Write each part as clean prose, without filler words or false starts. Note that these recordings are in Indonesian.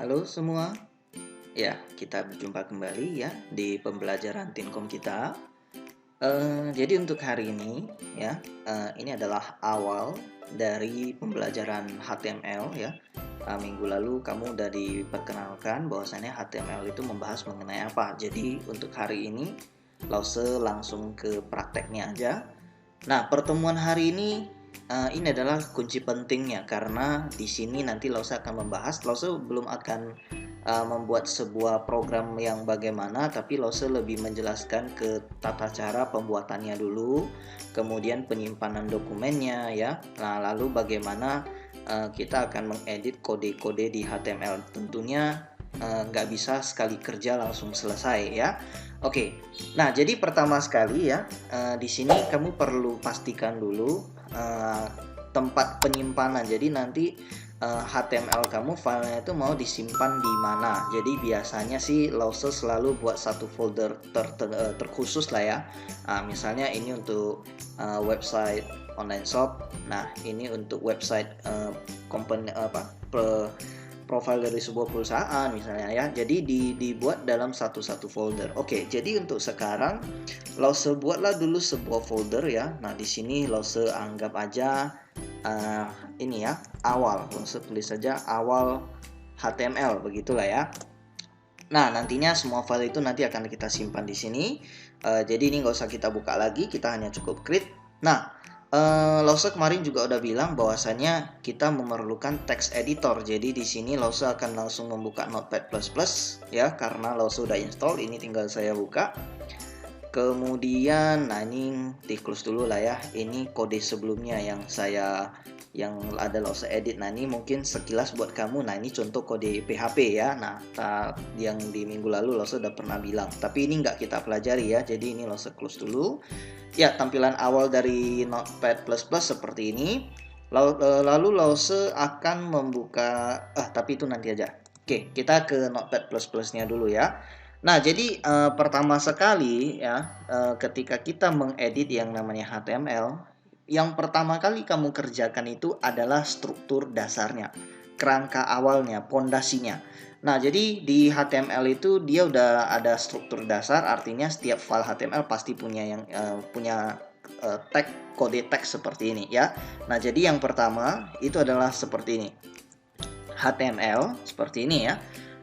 Halo semua, ya kita berjumpa kembali ya di pembelajaran Tinkom kita. Jadi untuk hari ini ya, ini adalah awal dari pembelajaran HTML ya. Minggu lalu kamu udah diperkenalkan bahwasannya HTML itu membahas mengenai apa. Jadi untuk hari ini, Lause langsung ke prakteknya aja. Nah, pertemuan hari ini adalah kunci pentingnya karena di sini nanti Lause akan membahas. Lause belum akan membuat sebuah program yang bagaimana, tapi Lause lebih menjelaskan ke tata cara pembuatannya dulu, kemudian penyimpanan dokumennya ya. Nah, lalu bagaimana kita akan mengedit kode-kode di HTML. Tentunya nggak bisa sekali kerja langsung selesai ya. Oke, nah jadi pertama sekali ya, di sini kamu perlu pastikan dulu tempat penyimpanan. Jadi nanti HTML kamu filenya itu mau disimpan di mana. Jadi biasanya sih Lause selalu buat satu folder terkhusus lah ya. Misalnya ini untuk website online shop. Nah ini untuk website company profil dari sebuah perusahaan misalnya ya. Jadi dibuat dalam satu-satu folder. Oke, jadi untuk sekarang Lause buatlah dulu sebuah folder ya. Nah, di sini Lause anggap aja ini ya, awal. Lause tulis saja awal HTML begitulah ya. Nah, nantinya semua file itu nanti akan kita simpan di sini. Jadi ini nggak usah kita buka lagi, kita hanya cukup create. Nah, Lause kemarin juga udah bilang bahwasannya kita memerlukan text editor. Jadi di sini Lause akan langsung membuka Notepad++ ya, karena Lause udah install. Ini tinggal saya buka. Kemudian, nah ini di close dulu lah ya. Ini kode sebelumnya yang ada Lause edit. Nah ini mungkin sekilas buat kamu. Nah ini contoh kode PHP ya. Nah yang di minggu lalu Lause udah pernah bilang. Tapi ini nggak kita pelajari ya. Jadi ini Lause close dulu. Ya, tampilan awal dari Notepad++ seperti ini. Lalu Lause akan membuka, tapi itu nanti aja. Oke, kita ke Notepad++-nya dulu ya. Nah, jadi pertama sekali ya, ketika kita mengedit yang namanya HTML, yang pertama kali kamu kerjakan itu adalah struktur dasarnya, kerangka awalnya, pondasinya. Nah, jadi di HTML itu dia udah ada struktur dasar, artinya setiap file HTML pasti punya tag kode teks seperti ini ya. Nah, jadi yang pertama itu adalah seperti ini. HTML seperti ini ya.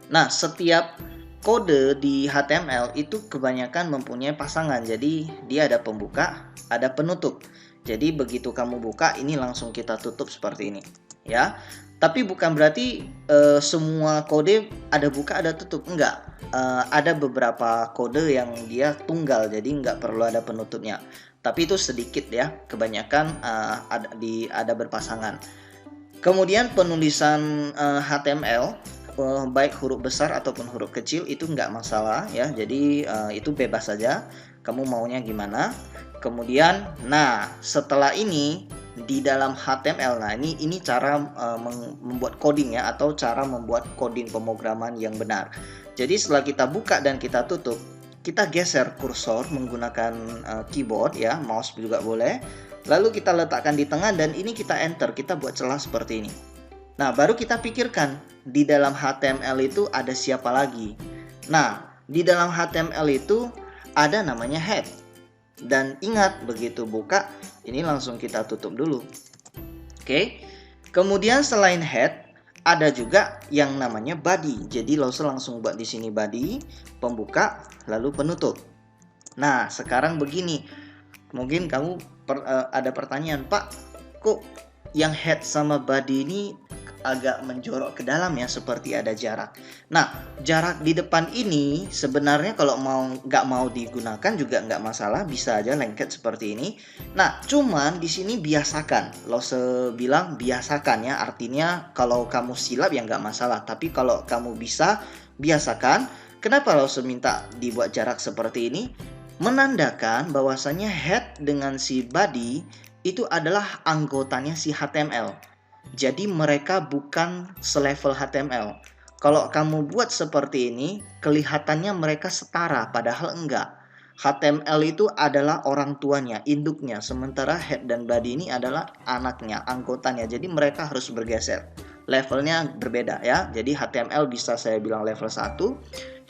Nah, setiap kode di HTML itu kebanyakan mempunyai pasangan. Jadi dia ada pembuka, ada penutup. Jadi begitu kamu buka, ini langsung kita tutup seperti ini, ya. Tapi bukan berarti semua kode ada buka ada tutup, enggak. Ada beberapa kode yang dia tunggal, jadi nggak perlu ada penutupnya. Tapi itu sedikit ya, kebanyakan ada berpasangan. Kemudian penulisan HTML baik huruf besar ataupun huruf kecil itu nggak masalah ya. Jadi itu bebas saja. Kamu maunya gimana? Kemudian, nah setelah ini di dalam HTML, nah ini cara membuat coding ya, atau cara membuat coding pemrograman yang benar. Jadi setelah kita buka dan kita tutup, kita geser kursor menggunakan keyboard ya, mouse juga boleh. Lalu kita letakkan di tengah dan ini kita enter, kita buat celah seperti ini. Nah, baru kita pikirkan di dalam HTML itu ada siapa lagi. Nah, di dalam HTML itu ada namanya head. Dan ingat, begitu buka, ini langsung kita tutup dulu. Oke. Kemudian selain head, ada juga yang namanya body. Jadi Lause langsung buat di sini body, pembuka, lalu penutup. Nah, sekarang begini. Mungkin kamu ada pertanyaan, Pak, kok yang head sama body ini agak menjorok ke dalam ya, seperti ada jarak. Nah, jarak di depan ini sebenarnya kalau nggak mau digunakan juga nggak masalah, bisa aja lengket seperti ini. Nah, cuman di sini biasakan. Lause bilang biasakan ya, artinya kalau kamu silap ya nggak masalah. Tapi kalau kamu bisa, biasakan. Kenapa Lause minta dibuat jarak seperti ini? Menandakan bahwasanya head dengan si body itu adalah anggotanya si HTML. Jadi mereka bukan selevel HTML. Kalau kamu buat seperti ini, kelihatannya mereka setara, padahal enggak. HTML itu adalah orang tuanya, induknya, sementara head dan body ini adalah anaknya, anggotanya. Jadi mereka harus bergeser. levelnya berbeda ya. Jadi HTML bisa saya bilang level 1,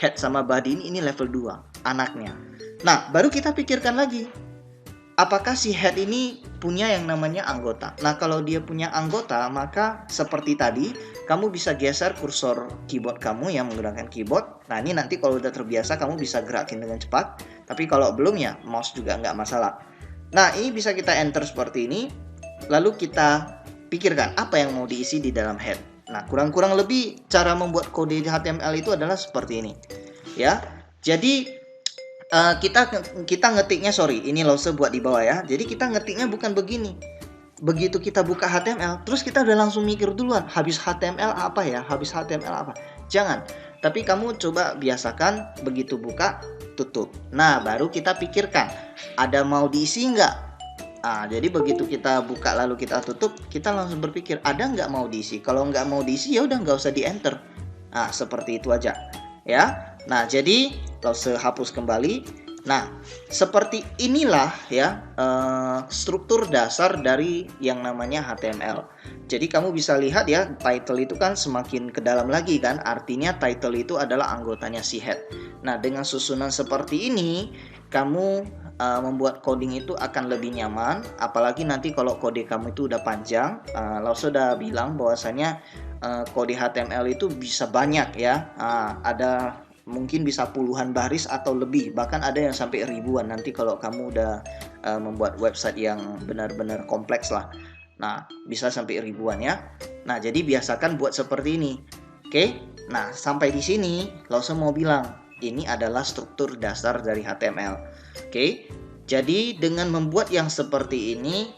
head sama body ini level 2 anaknya. Nah, baru kita pikirkan lagi, apakah si head ini punya yang namanya anggota? Nah, kalau dia punya anggota, maka seperti tadi, kamu bisa geser kursor keyboard kamu yang menggunakan keyboard. Nah, ini nanti kalau udah terbiasa, kamu bisa gerakin dengan cepat. Tapi kalau belum ya, mouse juga nggak masalah. Nah, ini bisa kita enter seperti ini. Lalu kita pikirkan apa yang mau diisi di dalam head. Nah, kurang-kurang lebih cara membuat kode HTML itu adalah seperti ini. Ya, jadi kita ngetiknya, ini Lause buat di bawah ya. Jadi kita ngetiknya bukan begini. Begitu kita buka HTML, terus kita udah langsung mikir duluan, habis HTML apa ya? Habis HTML apa? Jangan. Tapi kamu coba biasakan begitu buka, tutup. Nah, baru kita pikirkan, ada mau diisi nggak? Nah, jadi begitu kita buka lalu kita tutup, kita langsung berpikir, ada nggak mau diisi? Kalau nggak mau diisi, ya udah nggak usah di enter. Nah, seperti itu aja. Ya. Nah, jadi Lause hapus kembali. Nah, seperti inilah ya struktur dasar dari yang namanya HTML. Jadi kamu bisa lihat ya, title itu kan semakin ke dalam lagi kan, artinya title itu adalah anggotanya si head. Nah, dengan susunan seperti ini, kamu membuat coding itu akan lebih nyaman. Apalagi nanti kalau kode kamu itu udah panjang, Lause sudah bilang bahwasanya kode HTML itu bisa banyak ya, ada mungkin bisa puluhan baris atau lebih, bahkan ada yang sampai ribuan nanti kalau kamu udah membuat website yang benar-benar kompleks lah. Nah, bisa sampai ribuan ya. Nah, jadi biasakan buat seperti ini. Oke. Nah, sampai di sini Lause mau bilang ini adalah struktur dasar dari HTML. Oke. Jadi dengan membuat yang seperti ini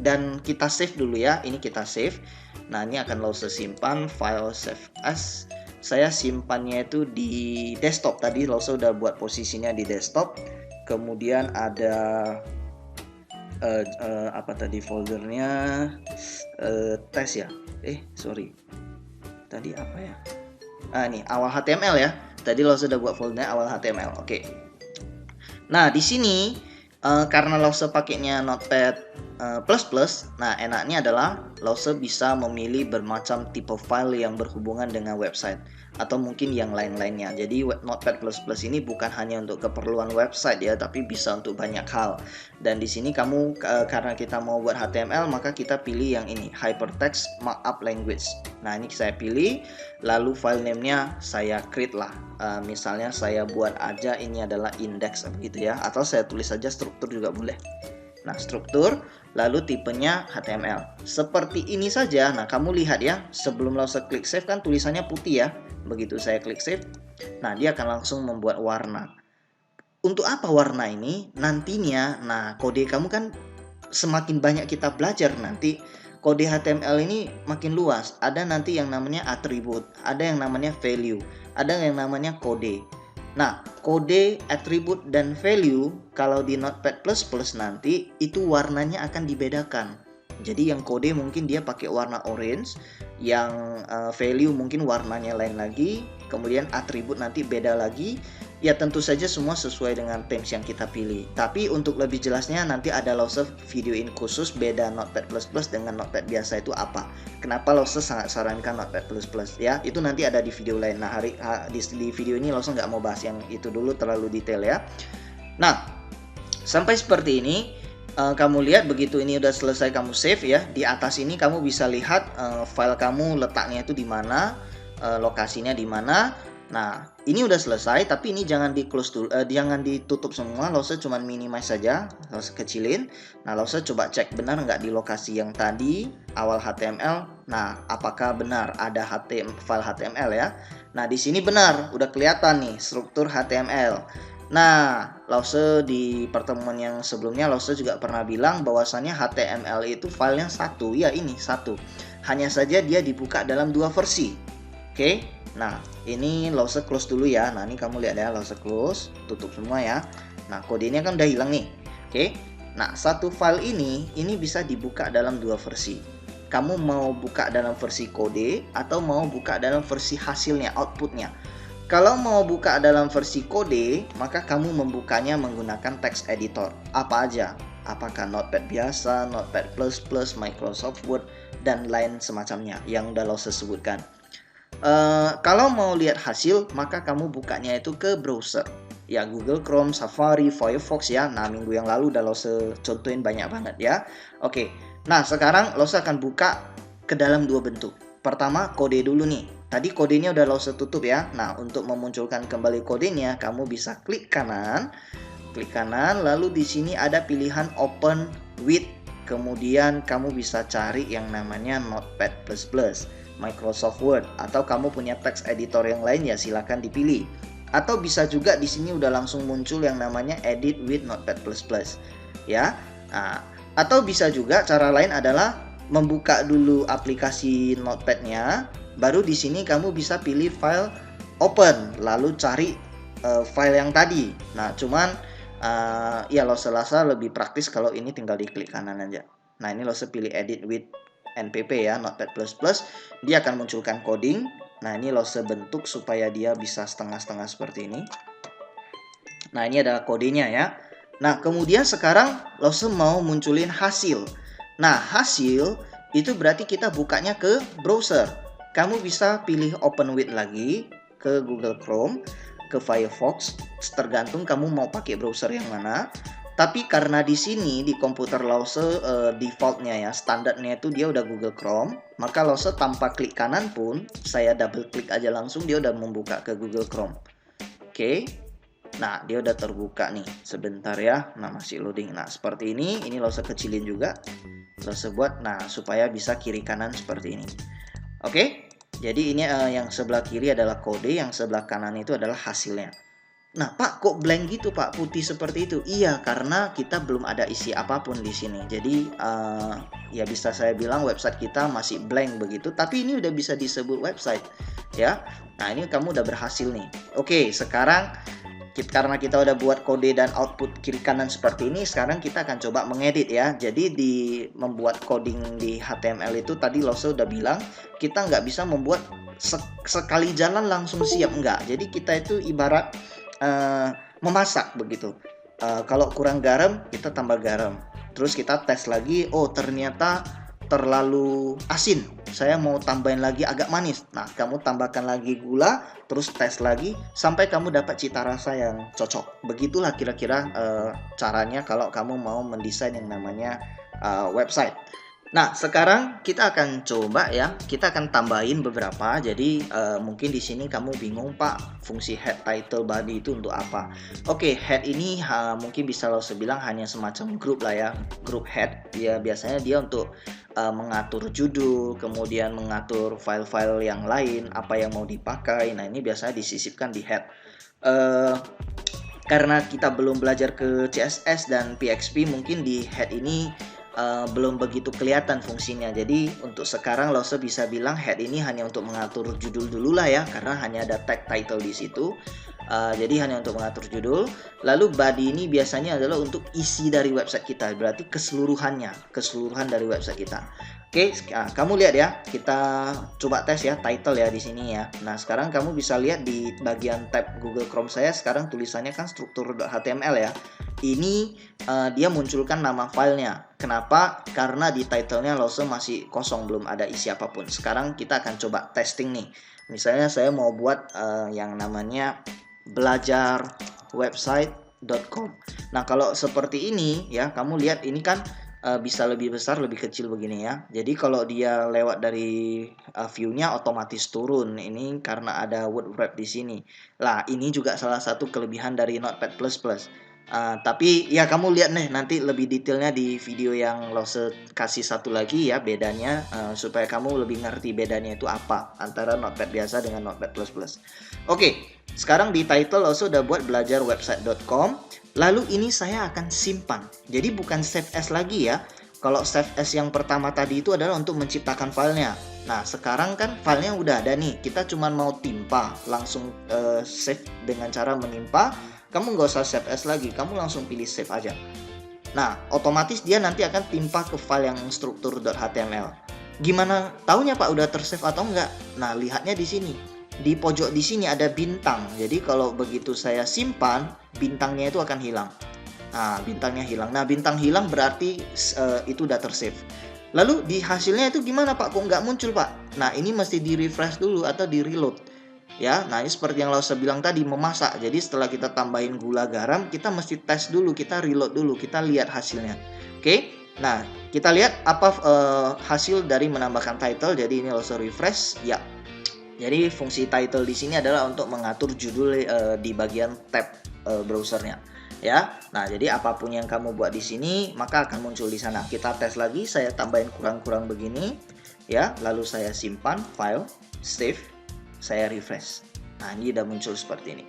dan kita save dulu ya. Ini kita save. Nah, ini akan Lause simpan file save as. Saya simpannya itu di desktop. Tadi Lause udah buat posisinya di desktop. Kemudian ada apa tadi foldernya, tes ya. Sorry. Tadi apa ya? Ini awal HTML ya. Tadi Lause udah buat foldernya awal HTML. Oke. Nah, di sini karena Lause pakainya Notepad++, nah enaknya adalah Lause bisa memilih bermacam tipe file yang berhubungan dengan website atau mungkin yang lain-lainnya. Jadi Notepad++ ini bukan hanya untuk keperluan website ya, tapi bisa untuk banyak hal. Dan di sini kamu karena kita mau buat HTML, maka kita pilih yang ini, Hypertext Markup Language. Nah, ini saya pilih, lalu file name-nya saya create lah. Misalnya saya buat aja ini adalah index begitu ya, atau saya tulis saja struktur juga boleh. Nah, struktur, lalu tipenya HTML. Seperti ini saja. Nah, kamu lihat ya, sebelum Lause klik save kan tulisannya putih ya. Begitu saya klik save, nah dia akan langsung membuat warna. Untuk apa warna ini? Nantinya, nah kode kamu kan semakin banyak kita belajar nanti, kode HTML ini makin luas. Ada nanti yang namanya atribut, ada yang namanya value, ada yang namanya kode. Nah, kode, atribut, dan value kalau di Notepad++ nanti itu warnanya akan dibedakan. Jadi yang kode mungkin dia pakai warna orange, yang value mungkin warnanya lain lagi, kemudian atribut nanti beda lagi. Ya tentu saja semua sesuai dengan themes yang kita pilih. Tapi untuk lebih jelasnya nanti ada Lause videoin khusus beda Notepad++ dengan Notepad biasa itu apa. Kenapa Lause sangat sarankan Notepad++ ya. Itu nanti ada di video lain. Nah di video ini Lause nggak mau bahas yang itu dulu terlalu detail ya. Nah sampai seperti ini. Kamu lihat begitu ini udah selesai kamu save ya, di atas ini kamu bisa lihat file kamu letaknya itu di mana, lokasinya di mana. Nah ini udah selesai, tapi ini jangan di close dulu, jangan ditutup semua. Lause cuma minimize saja, Lause kecilin. Nah Lause coba cek benar nggak di lokasi yang tadi awal HTML. Nah apakah benar ada file HTML ya. Nah di sini benar, udah kelihatan nih struktur HTML. Nah, Lause di pertemuan yang sebelumnya Lause juga pernah bilang bahwasannya HTML itu filenya satu. Ya, ini satu. Hanya saja dia dibuka dalam dua versi. Oke. Nah, ini Lause close dulu ya. Nah, ini kamu lihat ya, Lause close, tutup semua ya. Nah, kodenya kan udah hilang nih. Oke. Nah, satu file ini bisa dibuka dalam dua versi. Kamu mau buka dalam versi kode atau mau buka dalam versi hasilnya, outputnya. Kalau mau buka dalam versi kode, maka kamu membukanya menggunakan text editor. Apa aja? Apakah Notepad biasa, Notepad++, Microsoft Word, dan lain semacamnya yang udah Lause sebutkan. Kalau mau lihat hasil, maka kamu bukanya itu ke browser. Ya, Google Chrome, Safari, Firefox ya. Nah, minggu yang lalu udah Lause contohin banyak banget ya. Oke, nah sekarang Lause akan buka ke dalam dua bentuk. Pertama, kode dulu nih. Tadi kodenya udah Lause tutup ya. Nah, untuk memunculkan kembali kodenya, kamu bisa klik kanan, lalu di sini ada pilihan Open with. Kemudian kamu bisa cari yang namanya Notepad++, Microsoft Word, atau kamu punya text editor yang lain ya silakan dipilih. Atau bisa juga di sini udah langsung muncul yang namanya Edit with Notepad++, ya. Nah, atau bisa juga cara lain adalah membuka dulu aplikasi Notepad-nya, baru di sini kamu bisa pilih file Open, lalu cari file yang tadi. Nah, cuman ya Lause rasa lebih praktis kalau ini tinggal diklik kanan aja. Nah, ini Lause pilih Edit with NPP ya, Notepad++, dia akan munculkan coding. Nah, ini Lause bentuk supaya dia bisa setengah-setengah seperti ini. Nah, ini ada kodenya ya. Nah, kemudian sekarang Lause mau munculin hasil. Nah, hasil itu berarti kita bukanya ke browser. Kamu bisa pilih Open with lagi ke Google Chrome, ke Firefox, tergantung kamu mau pakai browser yang mana. Tapi karena di sini di komputer Lause defaultnya ya, standarnya itu dia udah Google Chrome, maka Lause tanpa klik kanan pun, saya double klik aja langsung dia udah membuka ke Google Chrome. Oke. Nah, dia udah terbuka nih. Sebentar ya. Nah, masih loading. Nah, seperti ini Lause kecilin juga. Lause buat supaya bisa kiri kanan seperti ini. Oke. Jadi ini yang sebelah kiri adalah kode, yang sebelah kanan itu adalah hasilnya. Nah, Pak, kok blank gitu, Pak? Putih seperti itu? Iya, karena kita belum ada isi apapun di sini. Jadi, ya bisa saya bilang website kita masih blank begitu. Tapi ini udah bisa disebut website, ya. Nah, ini kamu udah berhasil nih. Oke, sekarang karena kita udah buat kode dan output kiri kanan seperti ini, sekarang kita akan coba mengedit ya. Jadi di membuat coding di HTML itu tadi Lause udah bilang, kita nggak bisa membuat sekali jalan langsung siap, enggak. Jadi kita itu ibarat memasak begitu. Kalau kurang garam, kita tambah garam. Terus kita tes lagi, oh ternyata terlalu asin, saya mau tambahin lagi agak manis. Nah, kamu tambahkan lagi gula, terus tes lagi sampai kamu dapat cita rasa yang cocok. Begitulah kira-kira caranya kalau kamu mau mendesain yang namanya website. Nah, sekarang kita akan coba ya, kita akan tambahin beberapa. Jadi mungkin di sini kamu bingung, Pak, fungsi head, title, body itu untuk apa? Oke, head ini mungkin bisa Lause bilang hanya semacam grup lah ya, grup head. Ya biasanya dia untuk mengatur judul, kemudian mengatur file-file yang lain, apa yang mau dipakai. Nah, ini biasanya disisipkan di head. Karena kita belum belajar ke CSS dan PHP, mungkin di head ini belum begitu kelihatan fungsinya. Jadi untuk sekarang Lause bisa bilang head ini hanya untuk mengatur judul dulu lah ya, karena hanya ada tag title di situ. Jadi hanya untuk mengatur judul. Lalu body ini biasanya adalah untuk isi dari website kita, berarti keseluruhan dari website kita. Oke, kamu lihat ya, kita coba tes ya title ya di sini ya. Nah, sekarang kamu bisa lihat di bagian tab Google Chrome saya, sekarang tulisannya kan struktur.html ya. Ini dia munculkan nama filenya. Kenapa? Karena di titlenya Lause masih kosong, belum ada isi apapun. Sekarang kita akan coba testing nih. Misalnya saya mau buat yang namanya belajarwebsite.com. Nah, kalau seperti ini ya, kamu lihat ini kan bisa lebih besar, lebih kecil begini ya. Jadi kalau dia lewat dari view-nya otomatis turun. Ini karena ada word wrap di sini. Lah, ini juga salah satu kelebihan dari Notepad++. Tapi ya kamu lihat nih nanti lebih detailnya di video yang Lause kasih satu lagi ya bedanya, supaya kamu lebih ngerti bedanya itu apa antara Notepad biasa dengan Notepad++. Oke, sekarang di title Lause udah buat belajarwebsite.com. Lalu ini saya akan simpan. Jadi bukan save as lagi ya. Kalau save as yang pertama tadi itu adalah untuk menciptakan filenya. Nah, sekarang kan filenya udah ada nih. Kita cuma mau timpa, langsung save dengan cara menimpa. Kamu nggak usah save as lagi, kamu langsung pilih save aja. Nah, otomatis dia nanti akan timpa ke file yang struktur.html. Gimana taunya Pak udah tersave atau enggak? Nah, lihatnya di sini. Di pojok di sini ada bintang. Jadi kalau begitu saya simpan, bintangnya itu akan hilang. Nah, bintangnya hilang. Nah, bintang hilang berarti itu udah tersave. Lalu di hasilnya itu gimana Pak? Kok nggak muncul Pak? Nah ini mesti di refresh dulu atau di reload. Ya, nah ini seperti yang Lause bilang tadi, memasak. Jadi setelah kita tambahin gula garam, kita mesti tes dulu, kita reload dulu, kita lihat hasilnya. Oke, nah kita lihat apa hasil dari menambahkan title. Jadi ini Lause refresh, ya. Jadi fungsi title di sini adalah untuk mengatur judul di bagian tab browsernya. Ya, nah jadi apapun yang kamu buat di sini maka akan muncul di sana. Kita tes lagi, saya tambahin kurang-kurang begini, ya. Lalu saya simpan file, save, saya refresh. Nah ini udah muncul seperti ini.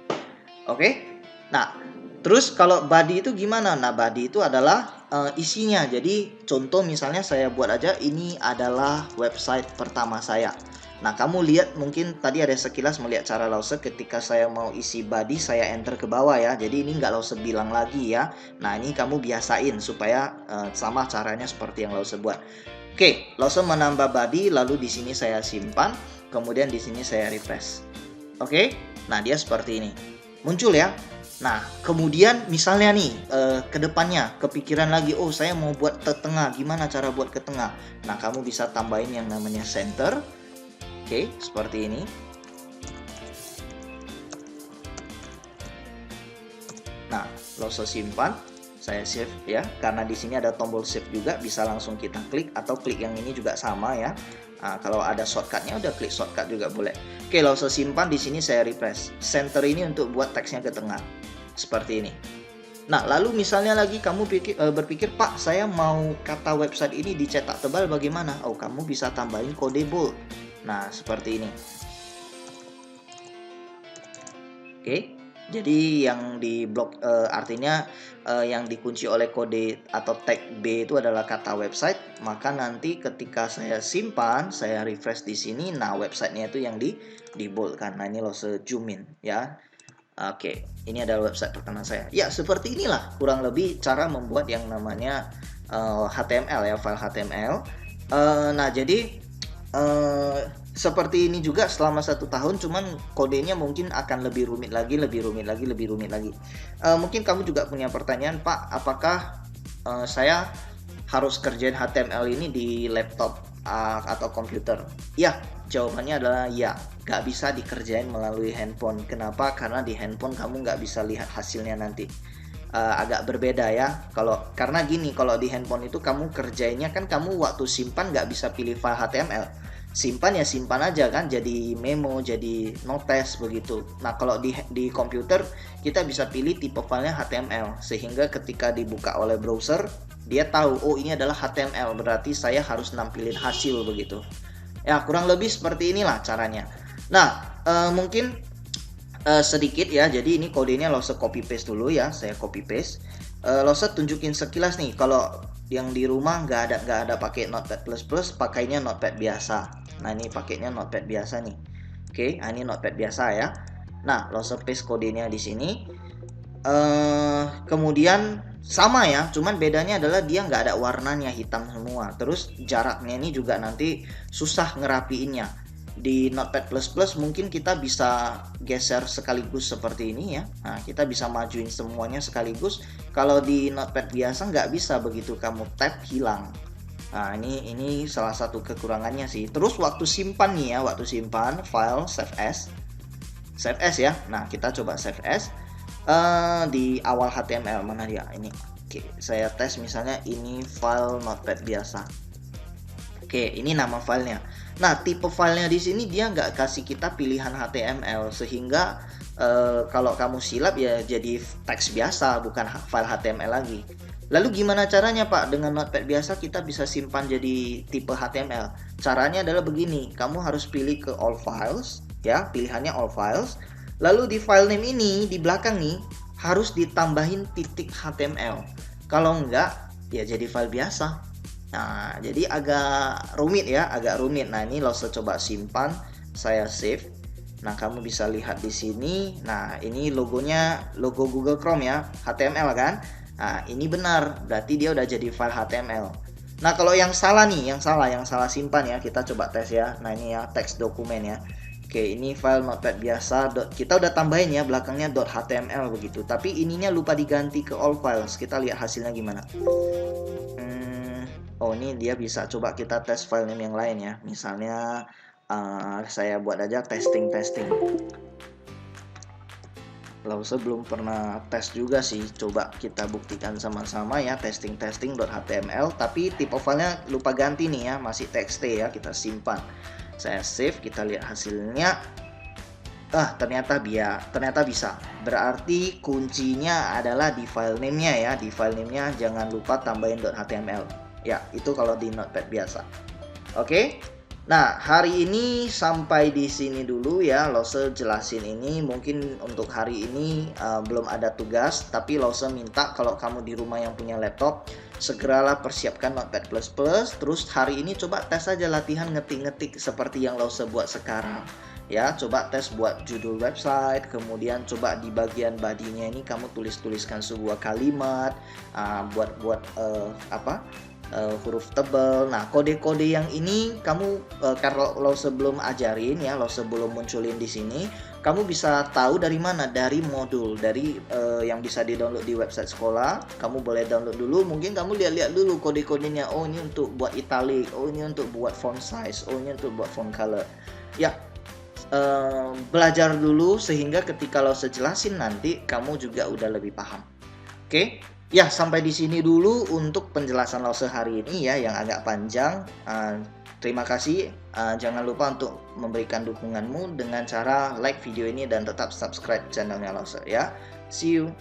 Oke. Nah terus kalau body itu gimana? Nah body itu adalah isinya. Jadi contoh misalnya saya buat aja, ini adalah website pertama saya. Nah kamu lihat mungkin tadi ada sekilas melihat cara Lause ketika saya mau isi body, saya enter ke bawah ya. Jadi ini nggak Lause bilang lagi ya. Nah ini kamu biasain supaya sama caranya seperti yang Lause buat. Oke, Lause menambah body, lalu di sini saya simpan, kemudian di sini saya refresh. Oke, nah dia seperti ini muncul ya. Nah kemudian misalnya nih ke depannya kepikiran lagi, oh saya mau buat ke tengah, gimana cara buat ke tengah? Nah kamu bisa tambahin yang namanya center. Oke, seperti ini. Nah, Lause simpan, saya save ya. Karena di sini ada tombol save juga, bisa langsung kita klik atau klik yang ini juga sama ya. Nah, kalau ada shortcutnya udah klik shortcut juga boleh. Oke, Lause simpan, di sini saya refresh. Center ini untuk buat teksnya ke tengah. Seperti ini. Nah, lalu misalnya lagi kamu berpikir, Pak, saya mau kata website ini dicetak tebal bagaimana? Oh, kamu bisa tambahin kode bold. Nah, seperti ini. Oke, jadi yang di blok artinya yang dikunci oleh kode atau tag B itu adalah kata website. Maka nanti ketika saya simpan, saya refresh di sini, nah websitenya itu yang di boldkan. Nah, ini Lause zoom in ya. Oke, ini adalah website pertama saya. Ya, seperti inilah kurang lebih cara membuat yang namanya HTML ya, file HTML. Nah, jadi seperti ini juga selama 1 tahun, cuman kodenya mungkin akan lebih rumit lagi. Mungkin kamu juga punya pertanyaan, Pak, apakah saya harus kerjain HTML ini di laptop atau komputer? Ya, jawabannya adalah ya, nggak bisa dikerjain melalui handphone. Kenapa? Karena di handphone kamu nggak bisa lihat hasilnya nanti. Agak berbeda ya. Karena gini, kalau di handphone itu kamu kerjainnya kan kamu waktu simpan nggak bisa pilih file HTML. Simpan ya simpan aja kan, jadi memo, jadi notes begitu. Nah kalau di komputer kita bisa pilih tipe filenya HTML, sehingga ketika dibuka oleh browser dia tahu, oh ini adalah HTML, berarti saya harus nampilin hasil begitu. Ya kurang lebih seperti inilah caranya. Nah mungkin sedikit ya, jadi ini kodenya Lause copy paste dulu ya, saya copy paste. Lause tunjukin sekilas nih, kalau yang di rumah nggak ada pakai Notepad++, pakainya Notepad biasa. Nah ini pakainya Notepad biasa nih. Oke, ini Notepad biasa ya. Nah Lause paste kodenya di sini. Kemudian sama ya, cuman bedanya adalah dia nggak ada warnanya, hitam semua. Terus jaraknya ini juga nanti susah ngerapiinnya. Di Notepad++ mungkin kita bisa geser sekaligus seperti ini ya. Nah kita bisa majuin semuanya sekaligus. Kalau di Notepad biasa nggak bisa begitu, kamu tab hilang. Nah ini salah satu kekurangannya sih. Terus waktu simpan nih ya, waktu simpan file save as ya. Nah kita coba save as di awal HTML, mana dia ini. Oke, saya tes misalnya ini file Notepad biasa. Oke, ini nama filenya. Nah, tipe filenya di sini dia nggak kasih kita pilihan HTML, sehingga kalau kamu silap ya jadi teks biasa, bukan file HTML lagi. Lalu gimana caranya Pak? Dengan Notepad biasa kita bisa simpan jadi tipe HTML. Caranya adalah begini, kamu harus pilih ke all files, ya, pilihannya all files. Lalu di file name ini, di belakang nih, harus ditambahin titik HTML. Kalau enggak, ya jadi file biasa. Nah, jadi agak rumit ya, agak rumit. Nah, ini Lause coba simpan, saya save. Nah, kamu bisa lihat di sini. Nah, ini logonya, logo Google Chrome ya, HTML kan? Nah, ini benar, berarti dia udah jadi file HTML. Nah, kalau yang salah nih, yang salah simpan ya, kita coba tes ya. Nah, ini ya, teks dokumen ya. Oke, ini file Notepad biasa. Kita udah tambahin ya, belakangnya .html begitu. Tapi ininya lupa diganti ke all files. Kita lihat hasilnya gimana. Oh, ini dia bisa coba kita tes file name yang lain ya. Misalnya saya buat aja testing. Lause belum pernah tes juga sih. Coba kita buktikan sama-sama ya, testing.html. Tapi tipe filenya lupa ganti nih ya, masih txt ya. Kita simpan. Saya save, kita lihat hasilnya. Ternyata bisa. Berarti kuncinya adalah di file name-nya ya. Di file name-nya jangan lupa tambahin .html. Ya, itu kalau di Notepad biasa. Oke. Nah, hari ini sampai di sini dulu ya. Lause jelasin ini. Mungkin untuk hari ini belum ada tugas, tapi Lause minta kalau kamu di rumah yang punya laptop, segeralah persiapkan Notepad++. Terus hari ini coba tes aja latihan ngetik-ngetik seperti yang Lause buat sekarang. Ya, coba tes buat judul website, kemudian coba di bagian bodinya ini kamu tuliskan sebuah kalimat, buat huruf tebal. Nah, kode-kode yang ini kamu kalau lo sebelum ajarin ya, lo sebelum munculin di sini, kamu bisa tahu dari mana? Dari modul, dari yang bisa di-download di website sekolah. Kamu boleh download dulu, mungkin kamu lihat-lihat dulu kode-kodenya. Oh, ini untuk buat italic, oh ini untuk buat font size, oh ini untuk buat font color. Ya, belajar dulu sehingga ketika lo sejelasin nanti kamu juga udah lebih paham. Oke? Ya, sampai di sini dulu untuk penjelasan Lause hari ini ya, yang agak panjang. Terima kasih. Jangan lupa untuk memberikan dukunganmu dengan cara like video ini dan tetap subscribe channelnya Lause ya. See you.